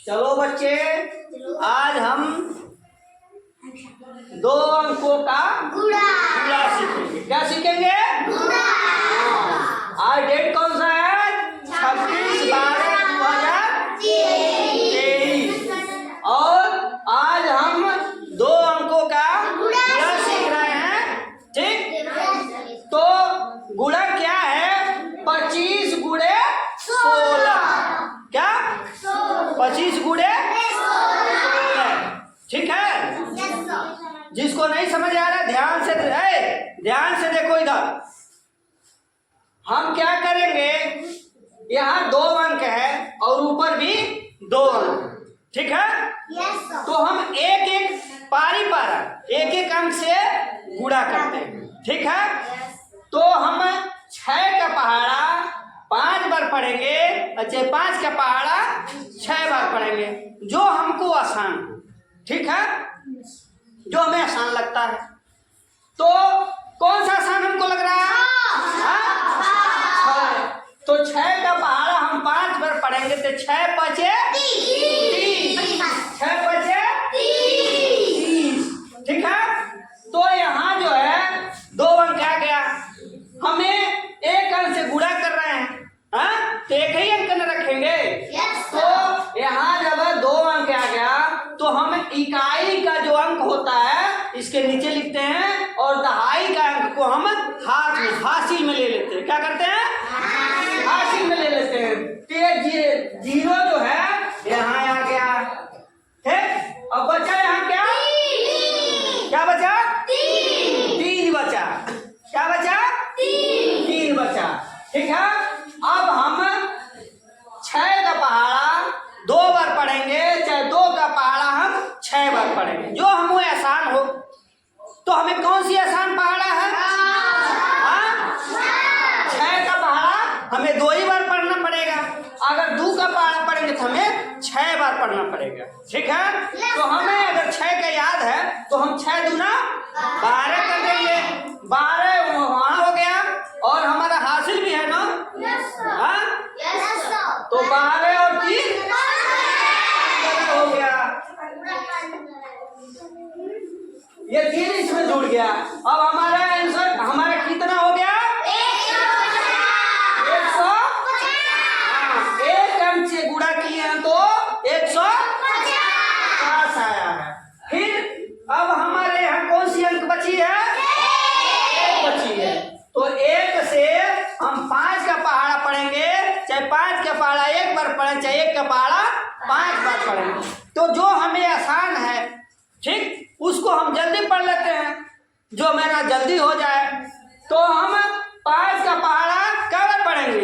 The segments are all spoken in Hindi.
चलो बच्चे, आज हम 2 अंकों का गुणा सीखेंगे। क्या सीखेंगे? गुणा। आज डेट कौन सा है? 26/12/2023। और आज हम 2 अंकों का गुणा सीख रहे हैं। ठीक, तो गुणा क्या है? 25 गुणे 16। क्या? 25 गुणे 16। ठीक है। जिसको नहीं समझ आ रहा ध्यान से देखो इधर। हम क्या करेंगे, यहाँ 2 अंक है और ऊपर भी 2 अंक। ठीक है। तो हम एक एक पारी पारा एक एक अंक से गुणा करते हैं। ठीक है। तो हम 6 का पहाड़ा 5 बार पढ़ेंगे, अच्छा 5 का पहाड़ा 6 बार पढ़ेंगे, जो हमको आसान हो। ठीक है, जो हमें आसान लगता है। तो कौन सा आसान हमको लग रहा है? 6। तो 6 का पहाड़ा हम 5 बार पढ़ेंगे तो 6 5 30। 6 5 30। ठीक है। तो यहाँ जो है 2 अंक आ गया, हमें एक अंक से गुणा कर रहे हैं। तो एक ही अंक न रखेंगे। तो यहाँ जब 2 अंक आ गया तो हम इकाई का जो अंक होता है इसके नीचे लिखते हैं और दहाई का अंक को हम हासिल में ले लेते हैं। क्या करते हैं? हासिल में ले लेते हैं। तो ये 0 जो है यहाँ आ गया। ठीक, अब बचा यहाँ क्या? क्या बचा? 3 बचा। क्या बचा? 3 बचा। ठीक है। अब हम 6 का पहाड़ा 2 बार पढ़ेंगे, चाहे 2 का पहाड़ा हम 6 बार पढ़ेंगे, जो हमें आसान हो। तो हमें कौन सी आसान पहाड़ा है? 6 का पहाड़ा हमें 2 ही बार पढ़ना पड़ेगा। अगर 2 का पहाड़ा पढ़ेंगे तो हमें 6 बार पढ़ना पड़ेगा। ठीक है। तो हमें अगर 6 का याद है तो हम 6 दूना 12 कर देंगे। 12 वहां हो गया और हमारा हासिल भी है ना। तो 12 और 3 हो गया। ये 3 इसमें जुड़ गया। अब हमारा आंसर हमारा कितना हो गया? 150। एक अंक से गुणा किए हैं तो 150 आया है। फिर अब हमारे यहाँ कौन सी अंक बची है? 1 बची है। तो 1 से हम 5 का पहाड़ा पढ़ेंगे, चाहे 5 का पहाड़ा 1 बार पढ़ें, चाहे 1 का पहाड़ा 5 बार पढ़ेंगे। तो जो हमें आसान है, ठीक, उसको हम जल्दी पढ़ लेते हैं, जो मेरा जल्दी हो जाए। तो हम 5 का पहाड़ा कब पढ़ेंगे?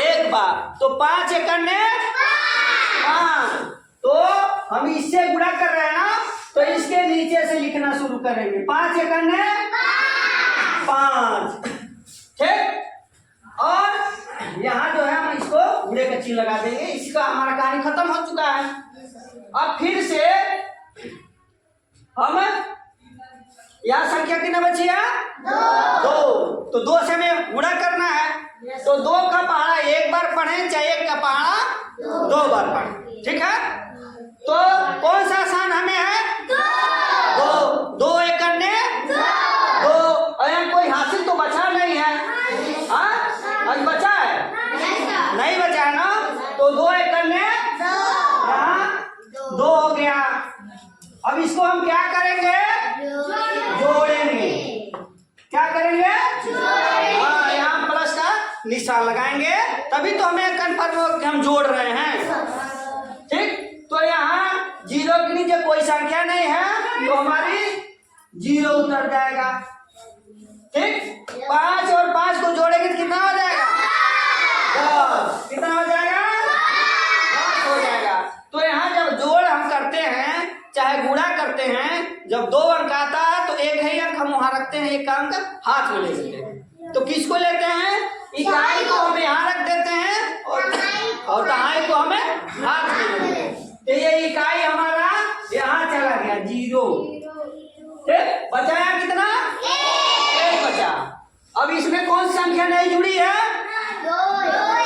1 बार। तो 5 एकड़ 5। तो हम इससे गुणा कर रहे हैं ना, तो इसके नीचे से लिखना शुरू करेंगे। 5 एकड़ 5। ठीक। और यहाँ जो है हम इसको गुणे का चिन्ह लगा देंगे। इसका हमारा कहानी खत्म हो चुका है। अब फिर से हम यहाँ संख्या कितना बची है? 2। तो 2 से हमें गुणा करना है। तो 2 का पहाड़ा 1 बार पढ़ें, चाहे 1 का पहाड़ा 2 बार पढ़ें। ठीक है। तो कौन सा आसान हमें है? 2 एकड़ 2। और यहाँ कोई हासिल तो बचा नहीं है। आज बचा है? नहीं बचा है ना। तो 2 एकड़ यहाँ 2 हो गया। अब इसको हम क्या करेंगे? जोड़ेंगे। क्या करेंगे? यहाँ प्लस का निशान लगाएंगे, तभी तो हमें कन्फर्म हो कि हम जोड़ रहे हैं। ठीक। तो यहाँ 0 के नीचे कोई संख्या नहीं है तो हमारी 0 उतर जाएगा। ठीक। 5 और 5 को जोड़ेंगे तो कितना हो जाएगा? 10। कितना हो जाएगा? 10 हो जाएगा। तो यहाँ जब जोड़ हम करते हैं, चाहे गुणा करते हैं, जब 2 अंक आता है तो एक ही अंक हम वहां रखते हैं, एक अंक हाथ में ले लेते हैं। तो किसको लेते हैं? इकाई को हम यहाँ रख देते हैं और दहाई को हमें हाथ में ले लेते हैं। तो ये इकाई हमारा यहाँ चला गया 0। ठीक। बचाया कितना? 1 बचा। अब इसमें कौन सी संख्या नहीं जुड़ी है?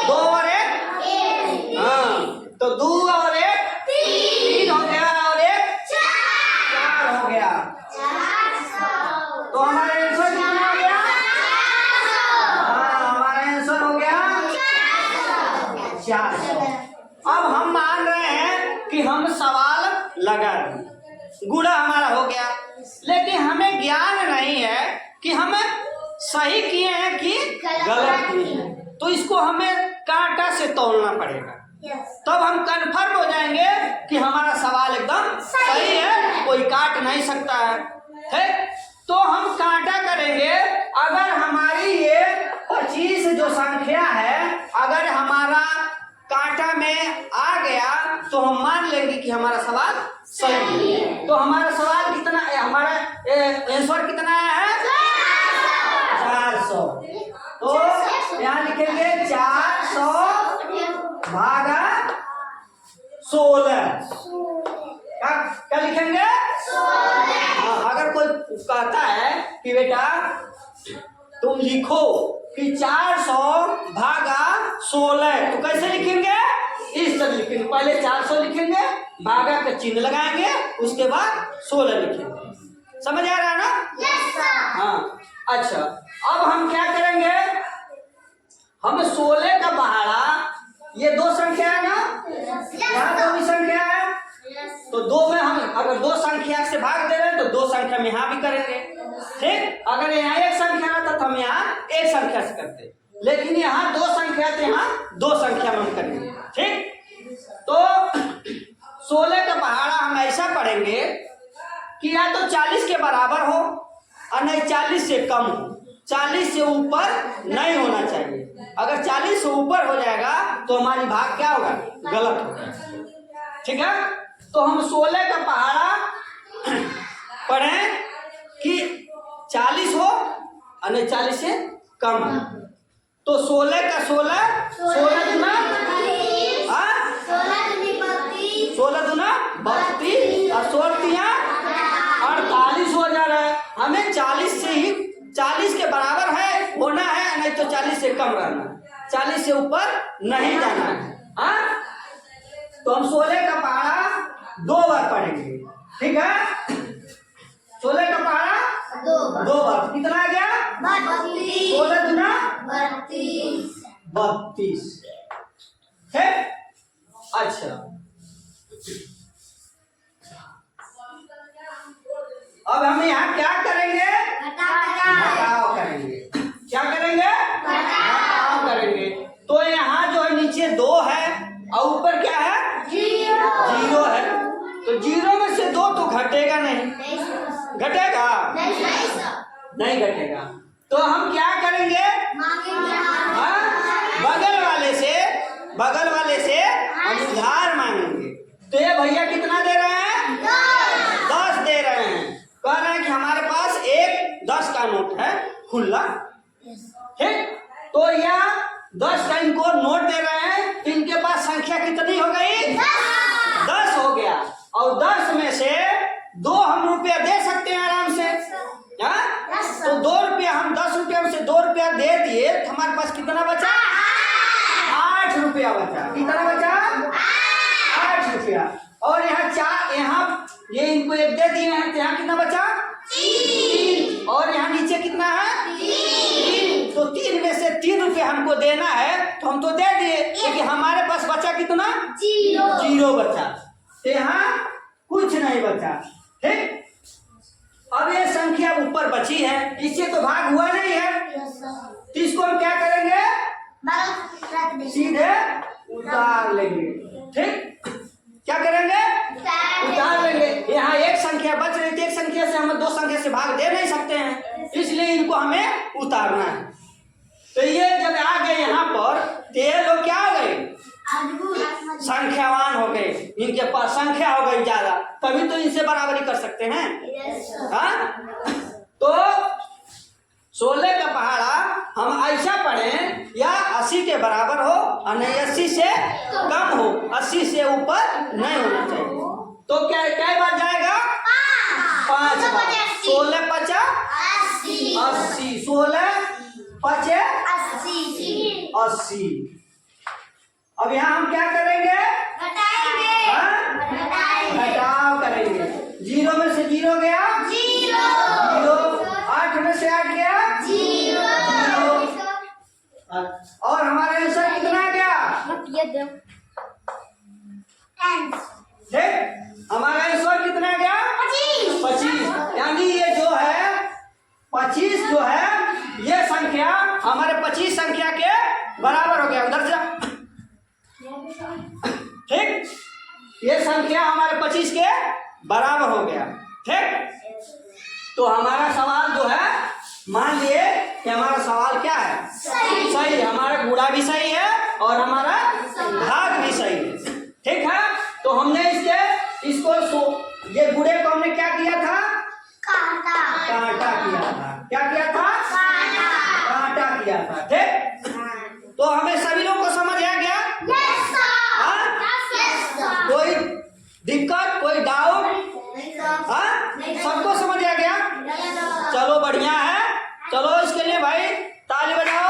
2 और 1 400। अब हम मान रहे हैं कि हम सवाल लगा दें, गुणा हमारा हो गया, लेकिन हमें ज्ञान नहीं है कि हम सही किए हैं कि गलत किए हैं। तो इसको हमें कांटा से तौलना पड़ेगा, तब हम कन्फर्म हो जाएंगे कि हमारा सवाल एकदम सही है, कोई काट नहीं सकता है। ठीक, तो हम कांटा करेंगे। अगर हमारी ये 25 जो संख्या है, अगर हमारा कांटा में आ गया तो हम मान लेंगे कि हमारा सवाल सही है। तो हमारा सवाल कितना, हमारा आंसर कितना है 400। तो यहाँ लिखेंगे 400 भागा 16। क्या लिखेंगे 16। अगर कोई कहता है कि बेटा तुम लिखो कि 400 भागा 16, तो कैसे लिखेंगे, इस तरह लिखेंगे। पहले 400 लिखेंगे, भागा का चिन्ह लगाएंगे, उसके बाद 16 लिखेंगे। समझ आ रहा है ना? yes, हाँ। अच्छा, अब हम क्या करेंगे, हम 16 का पहाड़ा, ये 2 संख्या है ना, यहाँ 2 भी संख्या है, तो 2 में हम अगर 2 संख्या से भाग दे रहे हैं तो 2 संख्या में यहाँ भी करेंगे। ठीक, अगर यहाँ 1 संख्या रहता तो हम यहाँ 1 संख्या से करते, लेकिन यहाँ 2 संख्या थे, यहाँ 2 संख्या में हम करेंगे। ठीक, तो 16 का पहाड़ा हम ऐसा पढ़ेंगे कि या तो 40 के बराबर हो और नहीं 40 से कम हो, 40 से ऊपर नहीं होना चाहिए। अगर 40 से ऊपर हो जाएगा तो हमारी भाग क्या होगा, गलत होगा। ठीक है, तो हम 16 का पहाड़ा पढ़ें कि 40 हो और नहीं 40 से कम हो। तो 16 का 16, 16 दुना 16 दुना 32 और 16 48 हो जा रहा है। हमें 40 से ही 40 के बराबर है होना है, नहीं तो 40 से कम रहना है, 40 से ऊपर नहीं जाना है। हाँ, तो हम 16 का पहाड़ा 2 बार पढ़ेंगे। ठीक है, 16 का पहाड़ा 2 बार, कितना आ गया 16 दुना 32। है, अच्छा, अब हम यहाँ क्या करेंगे, घटाव करेंगे। क्या करेंगे, घटाव करेंगे। तो यहाँ जो है नीचे 2 है और ऊपर क्या है 0 है, तो 0 में से 2 तो घटेगा नहीं, घटेगा नहीं घटेगा। तो हम क्या करेंगे, बगल वाले से हम उधार मांगेंगे। तो ये भैया कितना दे रहे हैं, 10 दे रहे हैं। कह रहे हैं कि हमारे पास एक 10 का नोट है खुला। ठीक, तो यह 10 का इनको नोट दे रहे हैं, तो इनके पास संख्या कितनी हो गई, 10 हो गया। और 10 में से 2 हम रुपया दे सकते हैं आराम से। तो 2 रुपया, हम 10 रुपया में से 2 रुपया दे दिए तो हमारे पास कितना बचा, 8 रुपया बचा। कितना बचा, 8 रुपया। और यहाँ 4, यहाँ ये इनको 1 दे दिए हैं, तो यहाँ कितना बचा 3, और यहाँ नीचे कितना है 3। तो 3 में से 3 रुपया हमको देना है, तो हम तो दे दिए, क्योंकि हमारे पास बचा कितना 0 बचा, तो यहाँ कुछ नहीं बचा। ठीक, अब ये संख्या ऊपर बची है, इससे तो भाग हुआ नहीं है, तो इसको हम क्या करेंगे, सीधे उतार लेंगे। ठीक, क्या करेंगे, उतार लेंगे। यहाँ 1 संख्या बच रही थी, 1 संख्या से हम 2 संख्या से भाग दे नहीं सकते हैं, इसलिए इनको हमें उतारना है। तो ये जब आ गए यहाँ पर, तो ये लोग क्या हो गए, संख्यावान हो गए, इनके पास संख्या हो गई ज्यादा, तभी तो इनसे बराबरी कर सकते हैं। हाँ, तो 16 का पहाड़ा हम ऐसा पढ़ें या 80 के बराबर हो और नहीं 80 से कम हो, 80 से ऊपर नहीं होना चाहिए। तो क्या बार जाएगा, 5 बार। 16 पचा 80, 16 पचे 80। अब यहाँ हम क्या करेंगे, घटाव करेंगे। 0 में से 0 गया 0, 8 में से 8 गया 0, और हमारा आंसर कितना गया ये दो ठीक, हमारा इस बार कितना आ गया 25। यानी ये जो है 25 जो है ये संख्या हमारे 25 संख्या के बराबर हो गया। उधर से ठीक, ये संख्या हमारे 25 के बराबर हो गया। ठीक, तो हमारा सवाल जो है मान लिए कि हमारा सवाल क्या है सही, हमारा गुणा भी सही है और हमारा भाग भी सही है। ठीक है, तो हमने इसको ये गुणे को हमने क्या किया था कांटा किया था। क्या किया था कांटा किया था। ठीक, तो हमें सभी लोग को समझ आ गया? कोई दिक्कत कोई डाउट? सबको समझ आ गया? चलो बढ़िया है, चलो इसके लिए भाई ताली बजाओ।